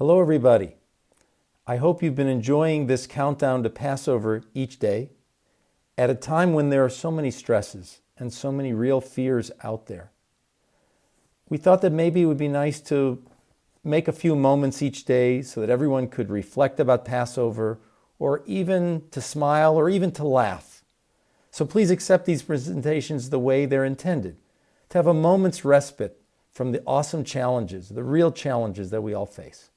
Hello, everybody. I hope you've been enjoying this countdown to Passover each day at a time when there are so many stresses and so many real fears out there. We thought that maybe it would be nice to make a few moments each day so that everyone could reflect about Passover, or even to smile, or even to laugh. So please accept these presentations the way they're intended, to have a moment's respite from the awesome challenges, the real challenges that we all face.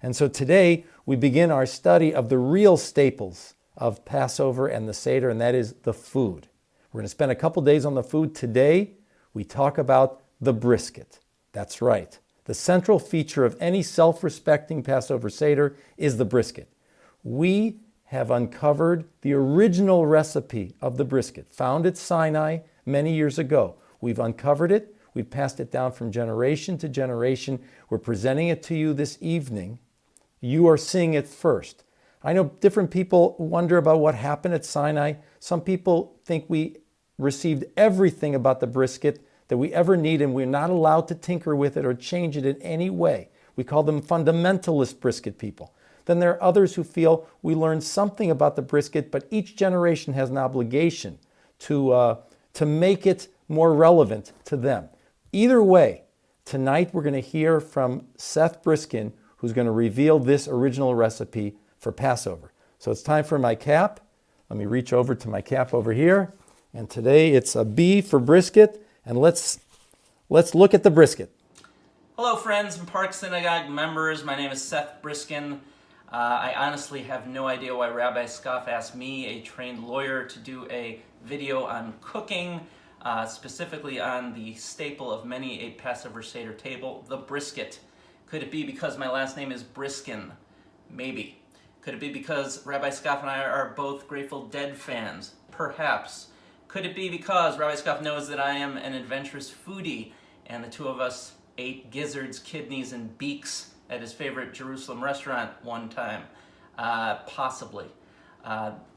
And so today we begin our study of the real staples of Passover and the Seder, and that is the food. We're going to spend a couple days on the food. Today we talk about the brisket. That's right. The central feature of any self-respecting Passover Seder is the brisket. We have uncovered the original recipe of the brisket, found at Sinai many years ago. We've uncovered it. We've passed it down from generation to generation. We're presenting it to you this evening. You are seeing it first. I know different people wonder about what happened at Sinai. Some people think we received everything about the brisket that we ever need, and we're not allowed to tinker with it or change it in any way. We call them fundamentalist brisket people. Then there are others who feel we learned something about the brisket, but each generation has an obligation to make it more relevant to them. Either way, tonight we're going to hear from Seth Briskin, who's going to reveal this original recipe for Passover. So it's time for my cap. Let me reach over to my cap over here. And today it's a B for brisket. And let's look at the brisket. Hello friends and Park Synagogue members. My name is Seth Briskin. I honestly have no idea why Rabbi Scoff asked me, a trained lawyer, to do a video on cooking, specifically on the staple of many a Passover Seder table, the brisket. Could it be because my last name is Briskin? Maybe. Could it be because Rabbi Scoff and I are both Grateful Dead fans? Perhaps. Could it be because Rabbi Scoff knows that I am an adventurous foodie and the two of us ate gizzards, kidneys, and beaks at his favorite Jerusalem restaurant one time? Possibly.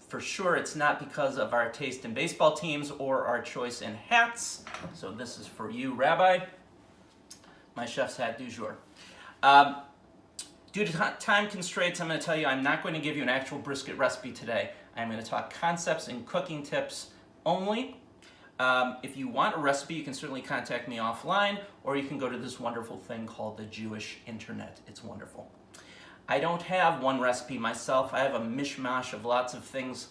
For sure, it's not because of our taste in baseball teams or our choice in hats. So this is for you, Rabbi. My chef's hat du jour. Due to time constraints, I'm going to tell you I'm not going to give you an actual brisket recipe today. I'm going to talk concepts and cooking tips only. If you want a recipe, you can certainly contact me offline, or you can go to this wonderful thing called the Jewish internet. It's wonderful. I don't have one recipe myself. I have a mishmash of lots of things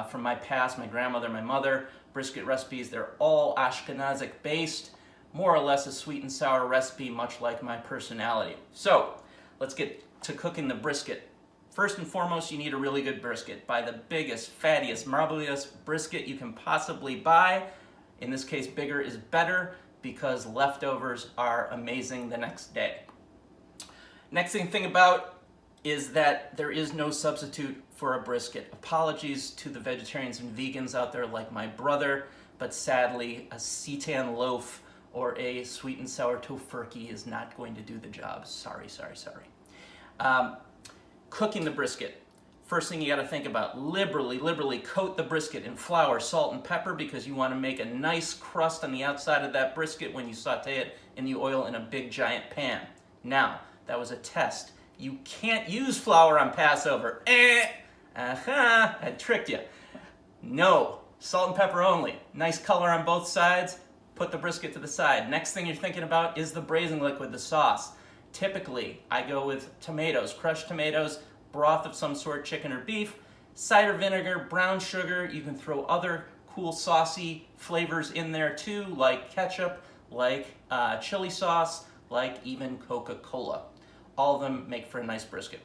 from my past, my grandmother, my mother, brisket recipes. They're all Ashkenazic based, more or less a sweet and sour recipe, much like my personality. So let's get to cooking the brisket. First and foremost, you need a really good brisket. Buy the biggest, fattiest, marblest brisket you can possibly buy. In this case, bigger is better because leftovers are amazing the next day. Next thing to think about is that there is no substitute for a brisket. Apologies to the vegetarians and vegans out there like my brother, but sadly, a seitan loaf or a sweet and sour tofurkey is not going to do the job. Sorry. Cooking the brisket. First thing you got to think about, liberally coat the brisket in flour, salt, and pepper because you want to make a nice crust on the outside of that brisket when you saute it in the oil in a big giant pan. Now, that was a test. You can't use flour on Passover. I tricked you. No, salt and pepper only. Nice color on both sides. Put the brisket to the side. Next thing you're thinking about is the braising liquid, the sauce. Typically, I go with tomatoes, crushed tomatoes, broth of some sort, chicken or beef, cider vinegar, brown sugar. You can throw other cool saucy flavors in there too, like ketchup, like chili sauce, like even Coca-Cola. All of them make for a nice brisket.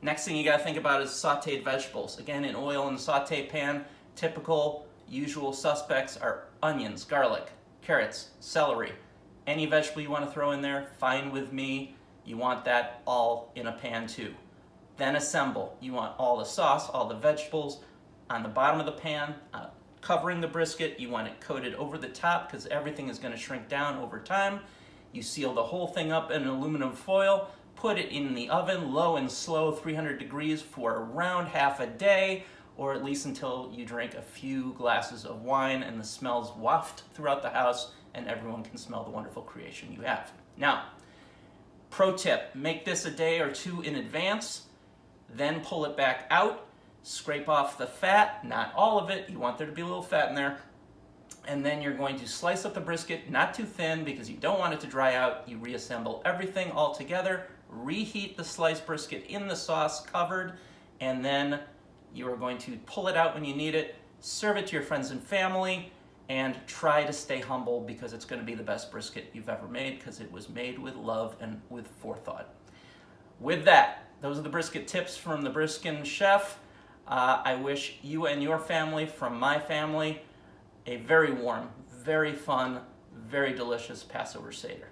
Next thing you gotta think about is sauteed vegetables. Again, in oil in the saute pan, typical usual suspects are onions, garlic, carrots, celery. Any vegetable you want to throw in there, fine with me. You want that all in a pan too. Then assemble. You want all the sauce, all the vegetables on the bottom of the pan, covering the brisket. You want it coated over the top because everything is going to shrink down over time. You seal the whole thing up in aluminum foil, put it in the oven, low and slow, 300 degrees for around half a day, or at least until you drink a few glasses of wine and the smells waft throughout the house and everyone can smell the wonderful creation you have. Now, Pro tip, make this a day or two in advance, then pull it back out, scrape off the fat, not all of it, you want there to be a little fat in there, and then you're going to slice up the brisket, not too thin because you don't want it to dry out. You reassemble everything all together, reheat the sliced brisket in the sauce covered, and then you are going to pull it out when you need it, serve it to your friends and family, and try to stay humble because it's going to be the best brisket you've ever made because it was made with love and with forethought. With that, those are the brisket tips from the Briskin chef. I wish you and your family from my family a very warm, very fun, very delicious Passover Seder.